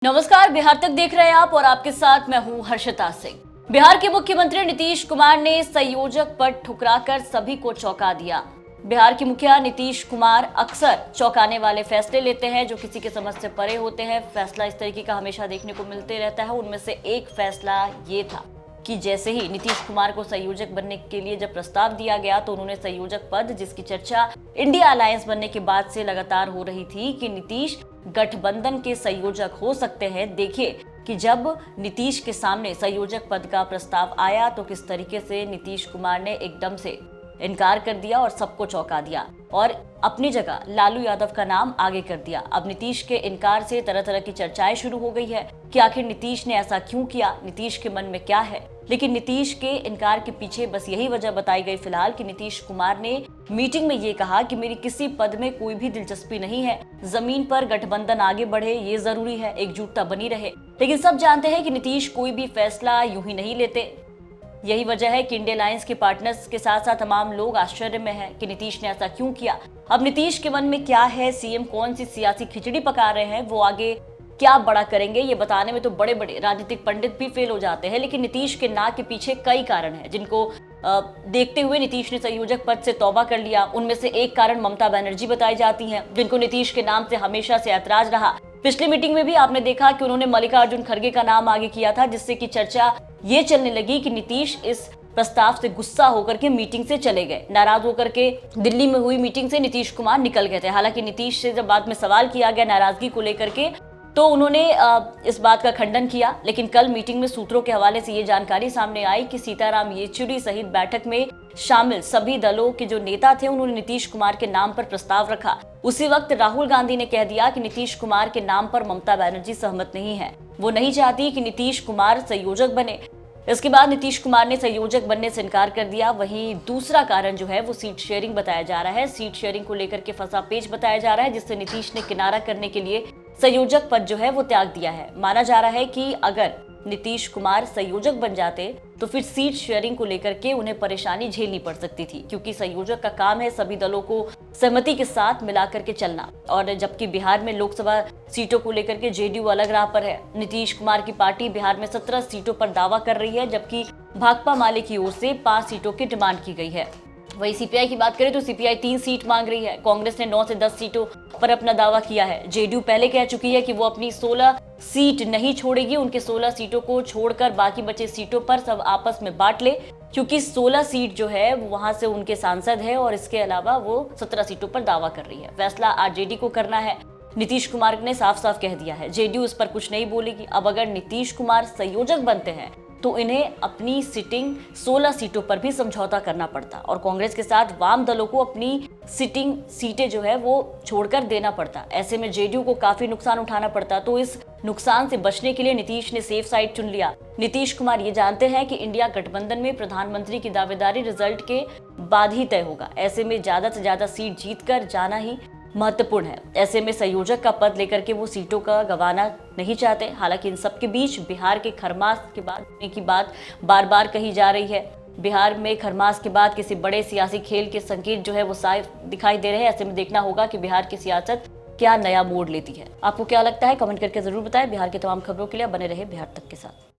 नमस्कार, बिहार तक देख रहे हैं आप और आपके साथ मैं हूं हर्षिता सिंह। बिहार के मुख्यमंत्री नीतीश कुमार ने संयोजक पद ठुकराकर सभी को चौंका दिया। बिहार के मुखिया नीतीश कुमार अक्सर चौंकाने वाले फैसले लेते हैं जो किसी के समझ से परे होते हैं। फैसला इस तरीके का हमेशा देखने को मिलते रहता है। उनमें से एक फैसला ये था कि जैसे ही नीतीश कुमार को संयोजक बनने के लिए जब प्रस्ताव दिया गया तो उन्होंने संयोजक पद, जिसकी चर्चा इंडिया अलायंस बनने के बाद से लगातार हो रही थी कि नीतीश गठबंधन के संयोजक हो सकते हैं। देखिए कि जब नीतीश के सामने संयोजक पद का प्रस्ताव आया तो किस तरीके से नीतीश कुमार ने एकदम से इनकार कर दिया और सबको चौंका दिया और अपनी जगह लालू यादव का नाम आगे कर दिया। अब नीतीश के इनकार से तरह तरह की चर्चाएं शुरू हो गई है कि आखिर नीतीश ने ऐसा क्यों किया, नीतीश के मन में क्या है। लेकिन नीतीश के इनकार के पीछे बस यही वजह बताई गई फिलहाल कि नीतीश कुमार ने मीटिंग में ये कहा कि मेरी किसी पद में कोई भी दिलचस्पी नहीं है, जमीन पर गठबंधन आगे बढ़े ये जरूरी है, एकजुटता बनी रहे। लेकिन सब जानते हैं कि नीतीश कोई भी फैसला यूं ही नहीं लेते। यही वजह है कि इंडिया अलायंस के पार्टनर्स के साथ साथ तमाम लोग आश्चर्य में हैं कि नीतीश ने ऐसा क्यों किया। अब नीतीश के मन में क्या है, सीएम कौन सी सियासी खिचड़ी पका रहे हैं, वो आगे क्या बड़ा करेंगे, ये बताने में तो बड़े बड़े राजनीतिक पंडित भी फेल हो जाते हैं। लेकिन नीतीश के ना के पीछे कई कारण हैं जिनको देखते हुए नीतीश ने संयोजक पद से तौबा कर लिया। उनमें से एक कारण ममता बनर्जी बताई जाती हैं, जिनको नीतीश के नाम से हमेशा से ऐतराज रहा। पिछली मीटिंग में भी आपने देखा कि उन्होंने मल्लिकार्जुन खड़गे का नाम आगे किया था, जिससे कि चर्चा ये चलने लगी कि नीतीश इस प्रस्ताव से गुस्सा होकर के मीटिंग से चले गए। नाराज होकर के दिल्ली में हुई मीटिंग से नीतीश कुमार निकल गए थे। हालांकि नीतीश से जब बाद में सवाल किया गया नाराजगी को लेकर के तो उन्होंने इस बात का खंडन किया। लेकिन कल मीटिंग में सूत्रों के हवाले से ये जानकारी सामने आई कि सीताराम येचुरी सहित बैठक में शामिल सभी दलों के जो नेता थे उन्होंने नीतीश कुमार के नाम पर प्रस्ताव रखा। उसी वक्त राहुल गांधी ने कह दिया कि नीतीश कुमार के नाम पर ममता बनर्जी सहमत नहीं है, वो नहीं चाहती कि नीतीश कुमार संयोजक बने। इसके बाद नीतीश कुमार ने संयोजक बनने से इनकार कर दिया। वहीं दूसरा कारण जो है वो सीट शेयरिंग बताया जा रहा है। सीट शेयरिंग को लेकर के फंसा पेच बताया जा रहा है, जिससे नीतीश ने किनारा करने के लिए संयोजक पद जो है वो त्याग दिया है। माना जा रहा है कि अगर नीतीश कुमार संयोजक बन जाते तो फिर सीट शेयरिंग को लेकर के उन्हें परेशानी झेलनी पड़ सकती थी, क्योंकि संयोजक का काम है सभी दलों को सहमति के साथ मिलाकर के चलना। और जबकि बिहार में लोकसभा सीटों को लेकर के जेडीयू अलग राह पर है। नीतीश कुमार की पार्टी बिहार में 17 सीटों पर दावा कर रही है, जबकि भाकपा माले की ओर से 5 सीटों की डिमांड की गई है। वही सीपीआई की बात करें तो सीपीआई 3 सीट मांग रही है। कांग्रेस ने 9 से 10 सीटों पर अपना दावा किया है। जेडीयू पहले कह चुकी है कि वो अपनी 16 सीट नहीं छोड़ेगी, उनके 16 सीटों को छोड़कर बाकी बचे सीटों पर सब आपस में बांट ले, क्योंकि 16 सीट जो है वहां से उनके सांसद है और इसके अलावा वो 17 सीटों पर दावा कर रही है। फैसला आरजेडी को करना है। नीतीश कुमार ने साफ साफ कह दिया है जेडीयू इस पर कुछ नहीं बोलेगी। अब अगर नीतीश कुमार संयोजक बनते हैं तो इन्हें अपनी सिटिंग 16 सीटों पर भी समझौता करना पड़ता और कांग्रेस के साथ वाम दलों को अपनी सिटिंग सीटें जो है वो छोड़कर देना पड़ता। ऐसे में जेडीयू को काफी नुकसान उठाना पड़ता। तो इस नुकसान से बचने के लिए नीतीश ने सेफ साइड चुन लिया। नीतीश कुमार ये जानते हैं कि इंडिया गठबंधन में प्रधानमंत्री की दावेदारी रिजल्ट के बाद ही तय होगा। ऐसे में ज्यादा से ज्यादा सीट जीतकर जाना ही महत्वपूर्ण है। ऐसे में संयोजक का पद लेकर के वो सीटों का गंवाना नहीं चाहते। हालांकि इन सब के बीच बिहार के खरमास के बाद होने की बात बार बार कही जा रही है। बिहार में खरमास के बाद किसी बड़े सियासी खेल के संकेत जो है वो साफ दिखाई दे रहे हैं। ऐसे में देखना होगा कि बिहार की सियासत क्या नया मोड़ लेती है। आपको क्या लगता है, कमेंट करके जरूर बताएं। बिहार की तमाम खबरों के लिए बने रहे बिहार तक के साथ।